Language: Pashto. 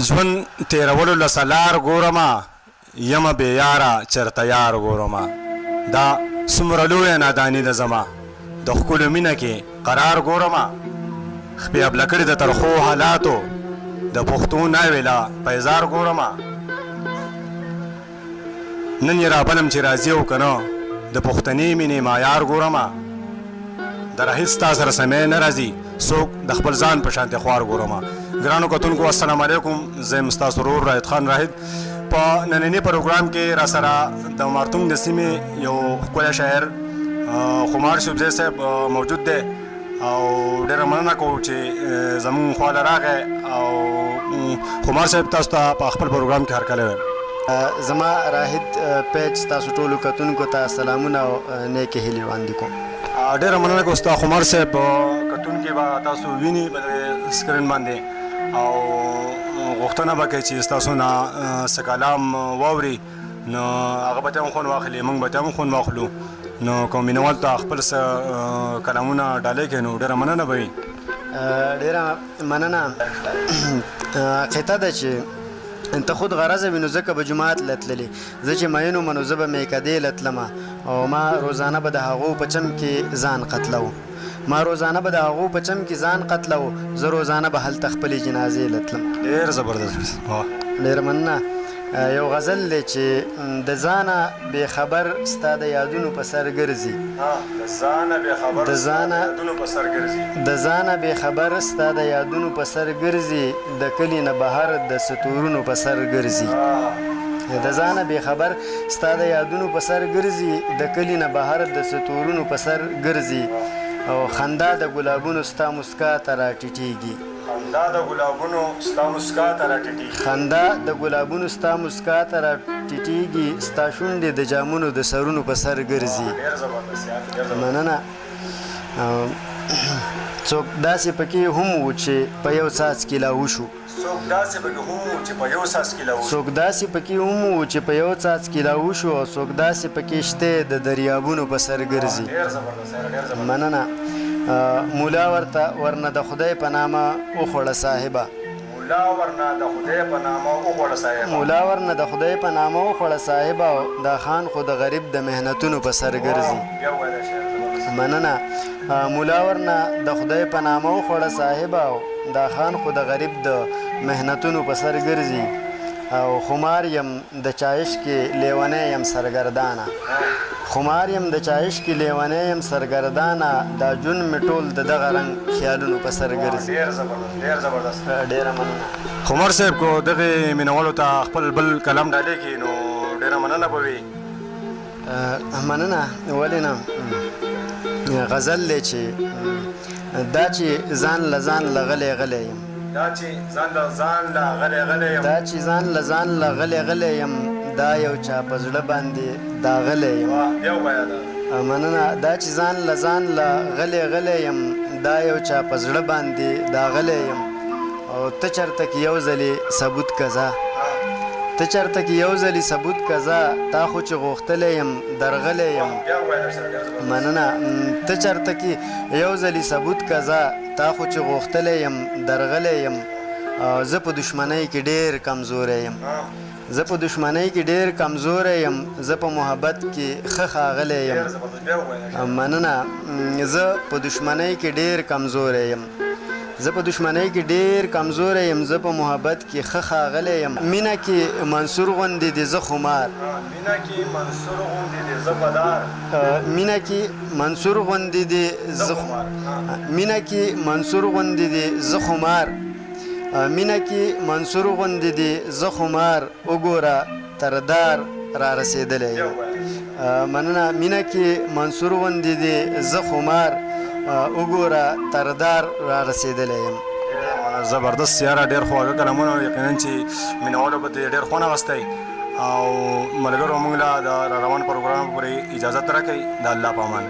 ژوند تېرولو لسه لار ګورمه یمه بېیاره چېرته یار ګورمه دا څومره لویه ناداني ده زما د ښکلو مینه کې قرار ګورمه خپې ابله کړې د ترخو حالاتو د پښتو ناوې له پیزار ګورمه نن یې رابلم چې راځي او که نه د پښتنې مینې معیار ګورمه د راهیڅ ستا سره سمی نه راځي څوک د خپل ځان په شانتې خوار ګورمه ګرانو کتونکو السلام علیکم زه یم ستاسو ورور راحت خان راحت په ننني پروګرام کې را سره د مارتونګ د سیمې یو ښکلی شاعر خمار شبزی صاحب موجود دی او ډېره مننه کوو چې زموږ خواله راغی او خمار صاحب تاسو ته په خپل پروګرام کې هرکلی وایم زما راحت پیج ستاسو ټولو کتونکو ته سلامونه او نیکې هیلې وړاندې کوم ډېره مننه کوم ستا خمار صاحب کتونکي به تاسو ویني په سکرین باندې او غوښتنه به کوي چې ستاسو نه څه کلام واوري نو هغه به ته هم خوند واخلي موږ به ته هم خوند واخلو نو که مینوال ته خپل څه کلامونه ډالۍ کوي نو ډېره مننه به وي ډېره مننه قطعه ده چې ته خود غرضه وي نو ځکه به جومات له تللې زه چې مینو منو زه به میکدې له تلمه او ما روزانه به د هغو په چم کې ځان قتلو زه روزانه به هلته خپلې جنازې له تلم ډېر زبردست ډېره مننه یو غزل دی چې د ځانه بېخبر ستا د یادونو په سر ګرځي د ځانه بېخبر ستا د یادونو په سر ګرځي د کلي نه بهر د ستورونو په سر ګرځي د ځانه بېخبر ستا د یادونو په سر ګرځي د کلي نه بهر د ستورونو په سر ګرځي او خندا د ګلابونو ستا مسکا ته راټیټېږي خندا د ګلابونو ستا مسکا ته راټیټېږي ستا شونډې د جامونو د سرونو په سر ګرځي مننه څوک داسې پکې هم و چې په یو څاڅکي لا وشو څوک داسې پکې هم و چې په یو څاڅکي لا وشو او څوک داسې پکې شته د دریابونو په سر ګرځي مننه مولا ورنه د خدای په نامه وخوړه صاحبه دا خان خو د غریب د محنتونو په سر ګرځي مننه مولا ورنه د خدای په نامه وخوړه صاحبه دا خان خو د غریب د محنتونو په سر ګرځي او خمار یم د چایش کې لیونی یم سرګردانه دا جون مې ټول د دغه رنګ خیالونو په سر ګرځي ډېره مننه خمار صاحب کو دغې مینوالو ته خپل بل کلام ډالۍ کړي نو ډېره مننه به وي مننه ولې نه غزل دی چې دا چې ځان له ځان له غلی یم دا یو چا په زړه باندې داغلی یم مننه دا چې ځان له ځان له غلی یم دا یو چا په زړه باندې داغلی یم او ته چېرته کې یو ځلې ثبوت کزه تا خو چې غوښتلی یم درغلی یم مننه ته چېرته کې یو ځلې ثبوت کزه تا خو چې غوښتلی یم درغلی یم زه په دشمنۍ کې ډېر کمزوری یم زه په محبت کې ښه ښاغلی یم مننه زه په دشمنۍ کې ډېر کمزوری یم زه په محبت کې ښه ښاغلی یم مینه کې منصور غوندې دی زه خمار مینه کې منصور غوندې دی زه خمار وګوره تردار را رسېدلی یم مننه مینه کې منصور غوندې دی زه خمار وګوره تردار را رسېدلی یم زبردست یاره ډېر خواږه کلامونه یقینا چې مینوالو به ډېر خوند اخیستی او ملګرو موږ له د روان پروګرام پورې اجازت راکوئ د الله په امان